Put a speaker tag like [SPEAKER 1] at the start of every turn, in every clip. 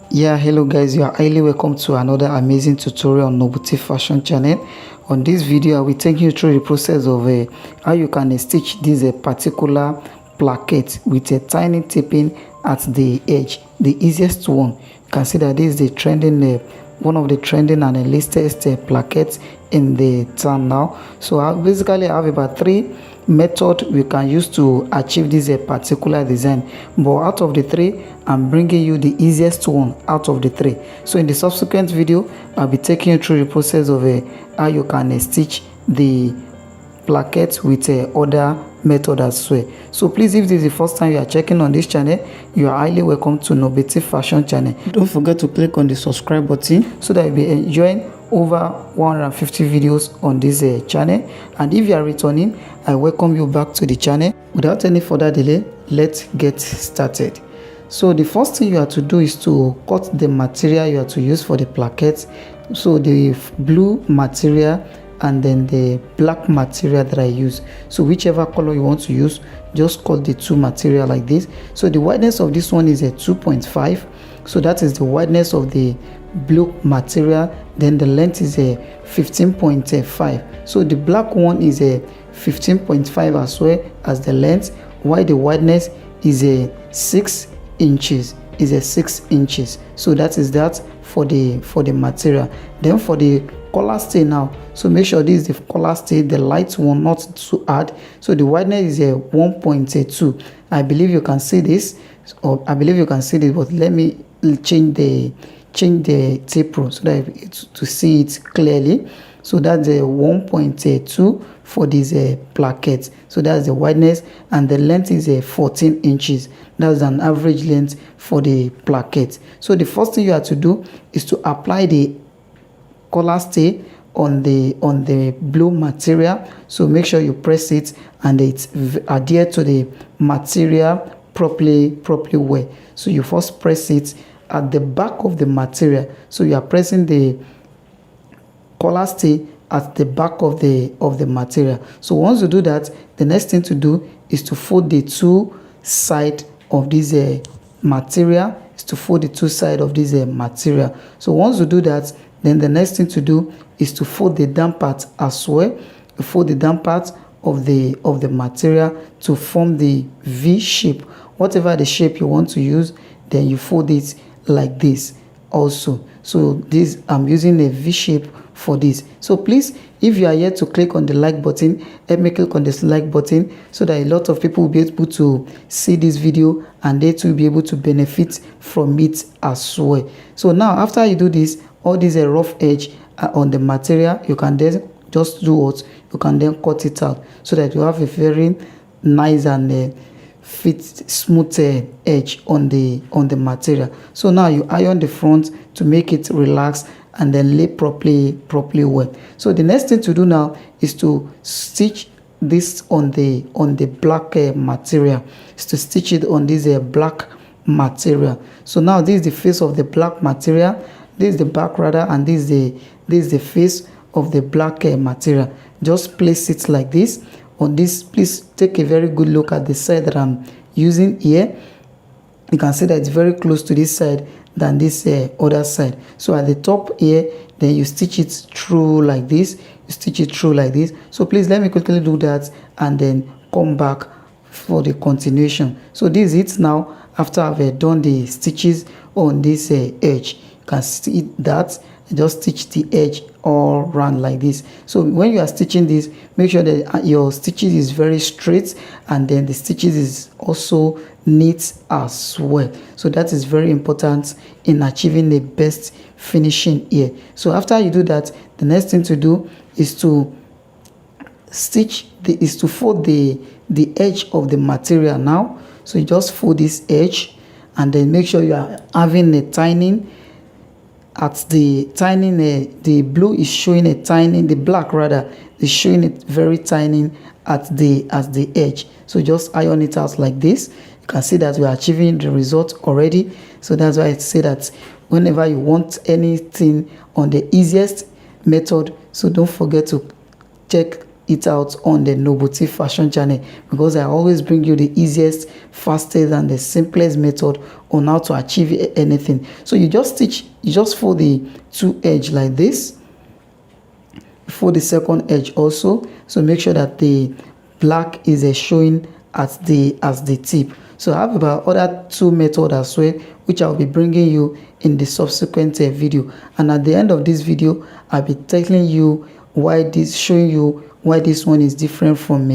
[SPEAKER 1] Yeah, hello guys, you are highly welcome to another amazing tutorial on Nobuti Fashion channel. On this video I will take you through the process of how you can stitch this particular placket with a tiny tipping at the edge, the easiest one. You can see that this is the trending one of the trending and the latest plackets in the town now. So I basically have about 3 method we can use to achieve this particular design, but out of the 3 I'm bringing you the easiest one out of the 3. So in the subsequent video I'll be taking you through the process of how you can stitch the placket with other method as well. So please, if this is the first time you are checking on this channel, you are highly welcome to Nobuti Fashion channel. Don't forget to click on the subscribe button so that you'll be enjoying over 150 videos on this channel. And if you are returning, I welcome you back to the channel. Without any further delay, let's get started. So the first thing you have to do is to cut the material you have to use for the placket. So the blue material and then the black material that I use. So whichever color you want to use, just cut the 2 material like this. So the wideness of this one is a 2.5. So that is the wideness of the blue material. Then the length is a 15.5. So the black one is a 15.5 as well as the length, while the wideness is a 6 inches. So that is that for the material. Then for the color stay now, so make sure this is the color stay, the light one, not too hard. So the wideness is a 1.2. I believe you can see this, but let me change the tape rule so that to see it clearly. So that's a 1.2 for this placket. So that's the wideness, and the length is a 14 inches. That's an average length for the placket. So the first thing you have to do is to apply the color stay on the blue material. So make sure you press it and it's adhere to the material properly well. So you first press it at the back of the material. So you are pressing the color stay at the back of the material. So once you do that, the next thing to do is to fold the 2 sides of this material. So once you do that, then the next thing to do is to fold the down part as well. You fold the down part of the material to form the V shape. Whatever the shape you want to use, then you fold it like this also. So this, I'm using a V shape for this. So please, if you are yet to click on the like button, let me click on this like button so that a lot of people will be able to see this video and they too will be able to benefit from it as well. So now after you do this, all these rough edge on the material, you can then just do what you can then cut it out so that you have a very nice and fit smooth edge on the material. So now you iron the front to make it relax and then lay properly well. So the next thing to do now is to stitch this on the black material. Is to stitch it on this black material. So now this is the face of the black material, this is the back rather, and this is the face of the black material. Just place it like this on this. Please take a very good look at the side that I'm using here. You can see that it's very close to this side than this other side. So at the top here, then you stitch it through like this. So please let me quickly do that and then come back for the continuation. So this is it now after I've done the stitches on this edge. You can see that just stitch the edge all around like this. So when you are stitching this, make sure that your stitches is very straight and then the stitches is also neat as well. So that is very important in achieving the best finishing here. So after you do that, the next thing to do is to fold the edge of the material now. So you just fold this edge and then make sure you are having a tiny at the tiny, the blue is showing a tiny, the black rather is showing it very tiny at the edge. So just iron it out like this. You can see that we are achieving the result already. So that's why I say that whenever you want anything on the easiest method, so don't forget to check it out on the Nobuti Fashion channel, because I always bring you the easiest, fastest and the simplest method on how to achieve anything. So you just stitch, you just fold the two edge like this, fold the second edge also, so make sure that the black is showing at the tip. So I have about other two methods as well, which I'll be bringing you in the subsequent video. And at the end of this video, I'll be telling you why this, showing you why this one is different from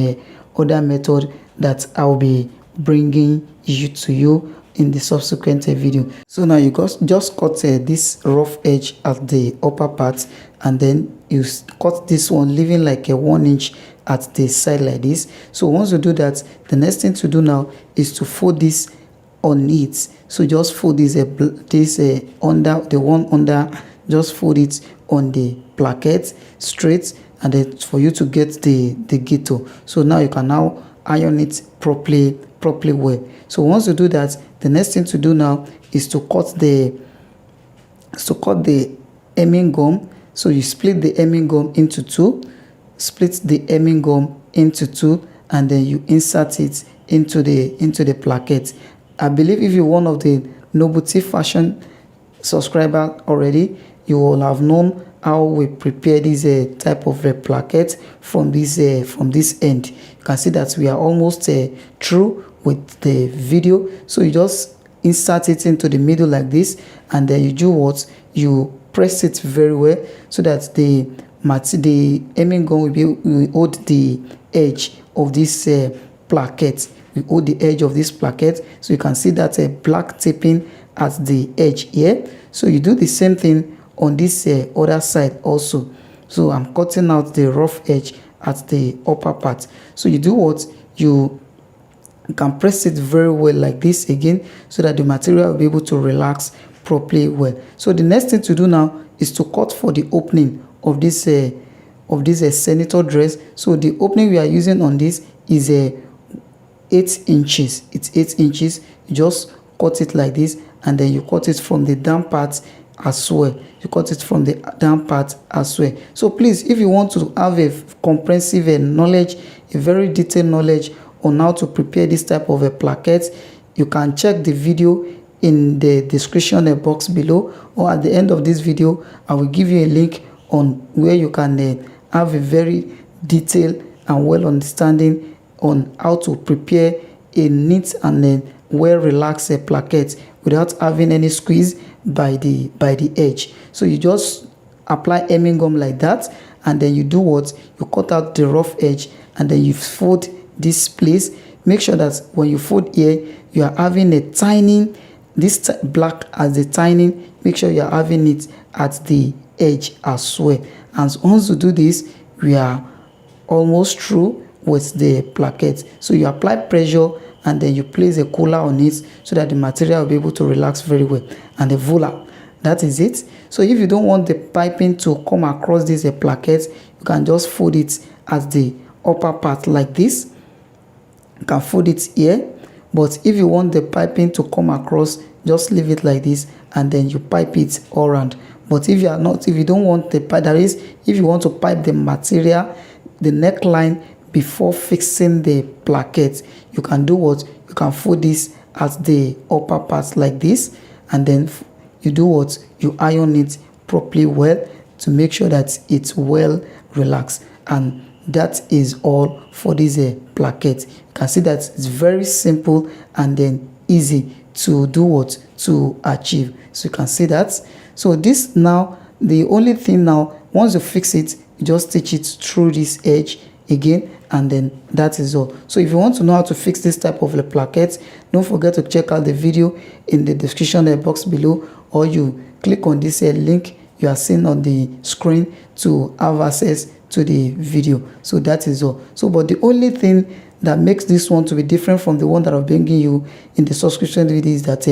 [SPEAKER 1] other method that I'll be bringing to you in the subsequent video. So now you just cut this rough edge at the upper part, and then you cut this one, leaving like a 1 inch at the side like this. So once you do that, the next thing to do now is to fold this on it. So just fold this under the one under, just fold it on the placket straight, and then for you to get the gator. So now you can now iron it properly well. So once you do that, the next thing to do now is to cut the hemming gum. So you split the hemming gum into two, and then you insert it into the placket. I believe if you're one of the Nobuti Fashion subscriber already, you will have known how we prepare this type of placket from this end. You can see that we are almost through with the video. So you just insert it into the middle like this, and then you do what? You press it very well so that the hemming gun will hold the edge of this placket. We hold the edge of this placket, so you can see that black tipping at the edge here. So you do the same thing on this other side also. So I'm cutting out the rough edge at the upper part. So you do what? You can press it very well like this again, so that the material will be able to relax properly well. So the next thing to do now is to cut for the opening of this senator dress. So the opening we are using on this is 8 inches. It's 8 inches. You just cut it like this, and then you cut it from the down part as well. So please, if you want to have a comprehensive knowledge, a very detailed knowledge on how to prepare this type of a placket, you can check the video in the description box below, or at the end of this video I will give you a link on where you can have a very detailed and well understanding on how to prepare a neat and well relaxed placket without having any squeeze by the edge. So you just apply hemming gum like that, and then you do what? You cut out the rough edge, and then you fold this place. Make sure that when you fold here, you are having a tiny, this black as the tiny, make sure you are having it at the edge as well. And once you do this, we are almost through with the placket. So you apply pressure, and then you place a cooler on it so that the material will be able to relax very well. And the voila, that is it. So if you don't want the piping to come across this placket, you can just fold it at the upper part like this. You can fold it here, but if you want the piping to come across, just leave it like this, and then you pipe it all around. But if you don't want the pipe, that is, if you want to pipe the material, the neckline, before fixing the placket, you can do what? You can fold this at the upper part like this, and then you do what? You iron it properly well to make sure that it's well relaxed. And that is all for this placket. You can see that it's very simple and then easy to do what? To achieve. So you can see that. So this now, the only thing now, once you fix it, you just stitch it through this edge again, and then that is all. So if you want to know how to fix this type of placket, don't forget to check out the video in the description box below, or you click on this link you are seeing on the screen to have access to the video. So that is all. So but the only thing that makes this one to be different from the one that I'm bringing you in the subscription video is that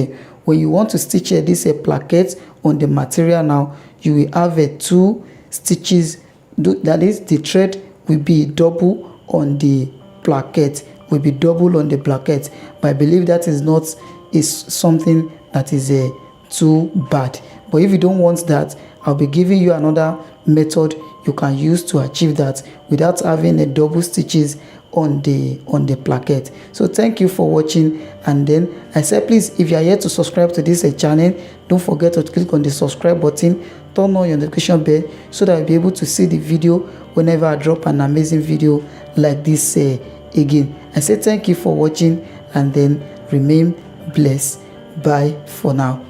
[SPEAKER 1] when you want to stitch this placket on the material now, you will have 2 stitches. That is, the thread will be double on the placket, but I believe that is something that is too bad. But if you don't want that, I'll be giving you another method you can use to achieve that without having a double stitches on the placket. So thank you for watching, and then I said, please, if you are yet to subscribe to this channel, don't forget to click on the subscribe button, turn on your notification bell so that you'll be able to see the video whenever I drop an amazing video like this again. I say thank you for watching, and then remain blessed. Bye for now.